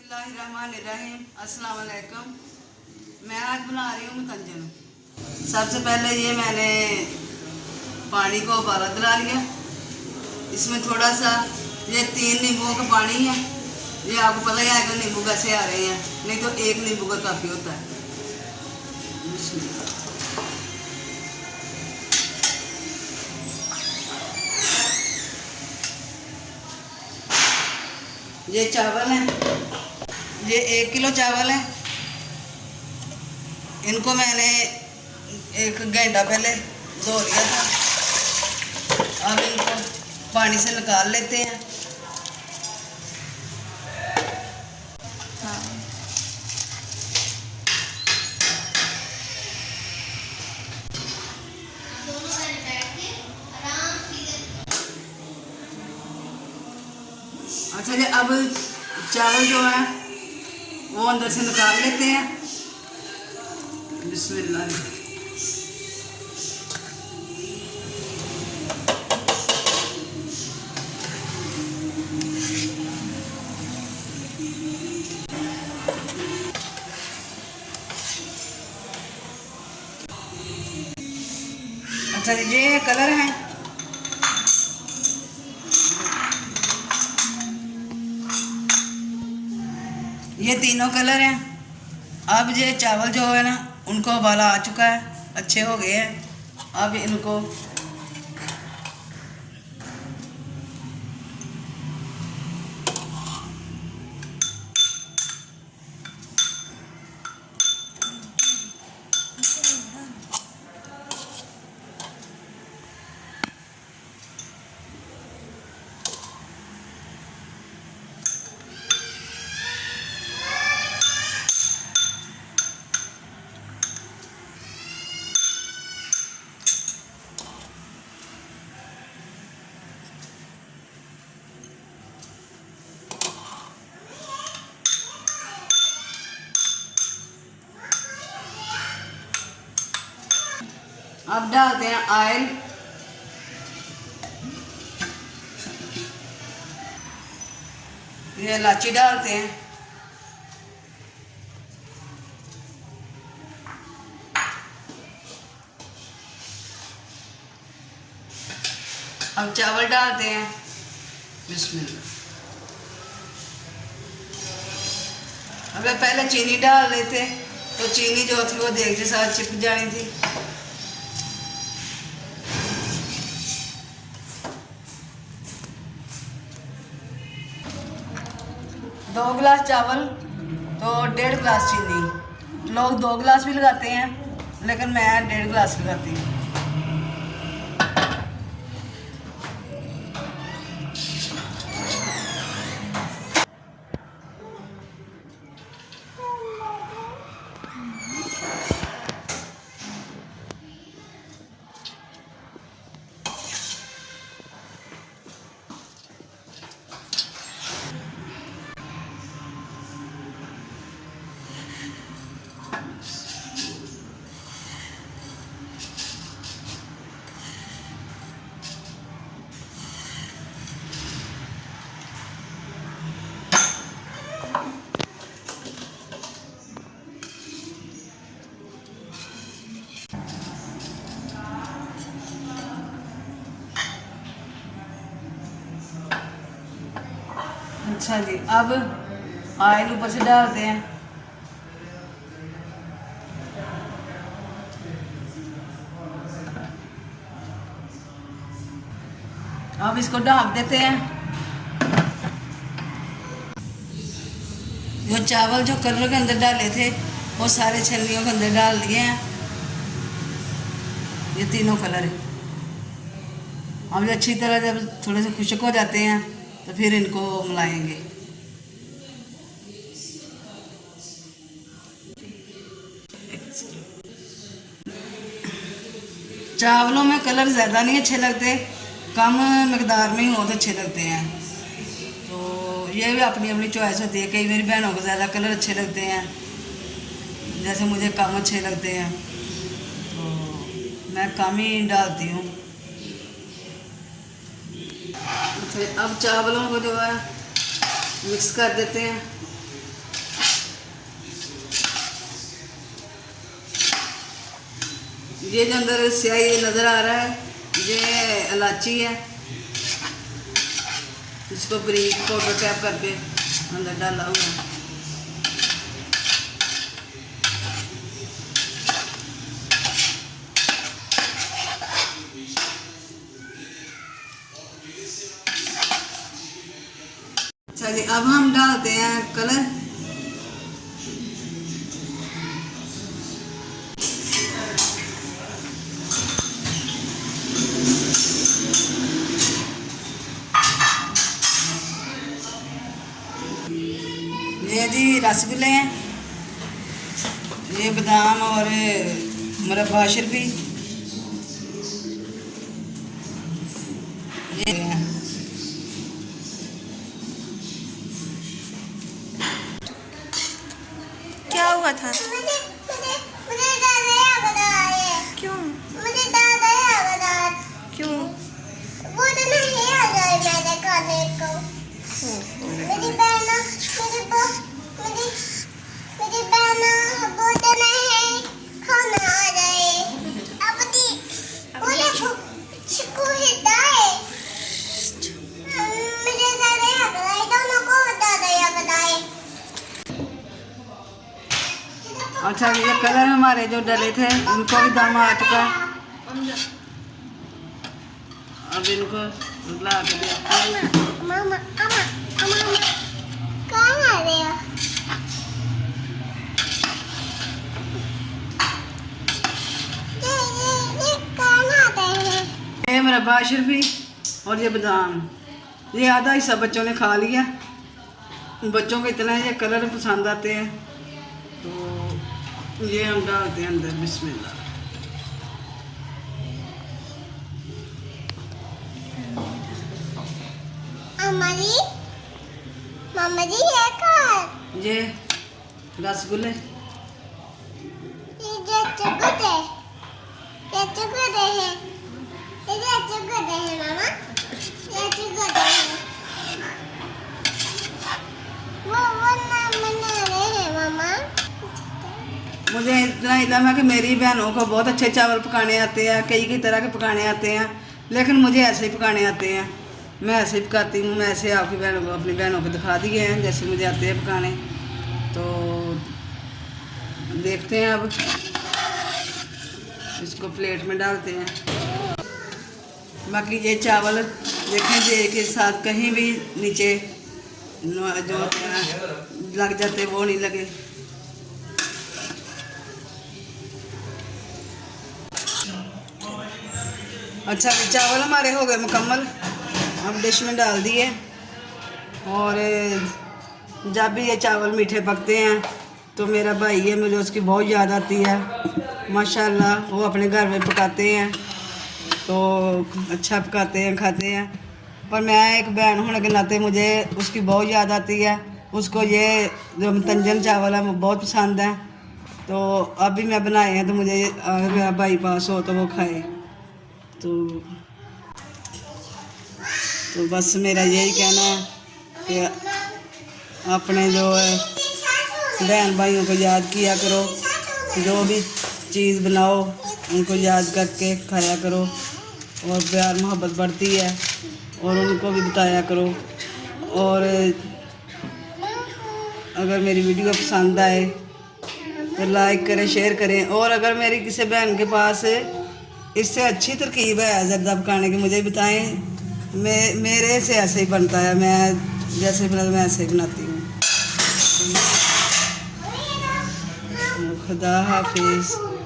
बिस्मिल्लाहिर्रहमानिर्रहीम। अस्सलाम वालेकुम। मैं आज बना रही हूँ मुतंजन। सबसे पहले ये मैंने पानी को उबाला दिला लिया। इसमें थोड़ा सा ये 3 नींबुओं का पानी है। ये आपको पता ही है कि नींबू कैसे आ रहे हैं, नहीं तो 1 नींबू का काफ़ी होता है। ये चावल है, ये 1 किलो चावल है। इनको मैंने 1 घंटा पहले धो लिया था। अब इनको पानी से निकाल लेते हैं। अच्छा जी, अब चावल जो है वो अंदर से निकाल लेते हैं। बिस्मिल्लाह। अच्छा ये कलर है, ये तीनों कलर हैं। अब ये चावल जो है ना, उनको उबाला आ चुका है, अच्छे हो गए हैं। अब इनको अब डालते हैं ऑयल। ये इलायची डालते हैं। अब चावल डालते हैं। बिस्मिल्लाह। अगर पहले चीनी डाल लेते तो चीनी जो थी वो देख के साथ चिपक जानी थी। दो गिलास चावल तो 1.5 गिलास चीनी। लोग 2 गिलास भी लगाते हैं, लेकिन मैं 1.5 गिलास लगाती हूँ। अच्छा जी, अब ऑयल ऊपर से डालते हैं। अब इसको ढक देते हैं। जो चावल जो कलर के अंदर डाले थे वो सारे छलनियों के अंदर डाल दिए हैं। ये तीनों कलर है। अब ये अच्छी तरह जब थोड़े से खुश्क हो जाते हैं तो फिर इनको मिलाएंगे। चावलों में कलर ज़्यादा नहीं अच्छे लगते, कम मकदार में ही हो तो अच्छे लगते हैं। तो ये भी अपनी अपनी चॉइस होती है। कई मेरी बहनों को ज़्यादा कलर अच्छे लगते हैं, जैसे मुझे कम अच्छे लगते हैं, तो मैं कम ही डालती हूँ। अब चावलों को जो है मिक्स कर देते हैं। ये जो अंदर स्याही नज़र आ रहा है ये इलायची है, इसको बारीक पाउडर टैप करके अंदर डाला हुआ है। चलिए अब हम डालते हैं कलर। ये जी रसगुल्ले हैं, ये बादाम और मुरब्बा शर्फी, ये हैं। क्या हुआ था? मुझे दादा याद आए। क्यों? मुझे दादा याद आए। क्यों? वो तो नहीं आ जाए मेरे खाने को। मेरी बहना मेरी बहना वो तो नहीं खाना आ जाए। अब वो चिकू हिदाए। मुझे दादा याद आए, दोनों को दादा याद आए। अच्छा ये कलर हमारे जो डले थे उनको भी दम आ चुका है। अब इनको ला के देखते हैं। मामा कहाँ आ रहे हो? ये कहाँ आते हैं? ये मुरब्बा शर्फी और ये बादाम, ये आधा हिस्सा बच्चों ने खा लिया। बच्चों को इतना ये कलर पसंद आते हैं तो ये हम डालते हैं अंदर। बिस्मिल्लाह। मामा जी ये कहाँ? ये रसगुल्ले, ये चुगुदे हैं। ये चुगुदे हैं मामा। ये चुगुदे हैं। वो नाम बना रहे हैं मामा। मुझे इतना इल्म है कि मेरी बहनों को बहुत अच्छे चावल पकाने आते हैं, कई तरह के पकाने आते हैं, लेकिन मुझे ऐसे ही पकाने आते हैं। मैं ऐसे ही पकाती हूँ। मैं ऐसे आपकी बहनों को, अपनी बहनों को दिखा दिए हैं जैसे मुझे आते हैं पकाने। तो देखते हैं अब इसको प्लेट में डालते हैं। बाकी ये चावल देखें जे के साथ कहीं भी नीचे जो लग जाते वो नहीं लगे। अच्छा चावल हमारे हो गए मुकम्मल, हम डिश में डाल दिए। और जब भी ये चावल मीठे पकते हैं तो मेरा भाई है, मुझे उसकी बहुत याद आती है। माशाल्लाह वो अपने घर में पकाते हैं तो अच्छा पकाते हैं, खाते हैं। पर मैं एक बहन होने के नाते मुझे उसकी बहुत याद आती है। उसको ये जो मतंजन चावल है वो बहुत पसंद है। तो अभी मैं बनाए हैं तो मुझे अगर मेरा भाई पास हो तो वो खाए। तो बस मेरा यही कहना है कि अपने जो बहन भाइयों को याद किया करो, जो भी चीज़ बनाओ उनको याद करके खाया करो और प्यार मोहब्बत बढ़ती है। और उनको भी बताया करो। और अगर मेरी वीडियो पसंद आए तो लाइक करें, शेयर करें। और अगर मेरी किसी बहन के पास इससे अच्छी तरकीब है ज़र्दा पकाने की मुझे बताएं। मेरे से ऐसे ही बनता है, मैं जैसे बनाता मैं ऐसे ही बनाती हूँ। खुदा हाफिज़।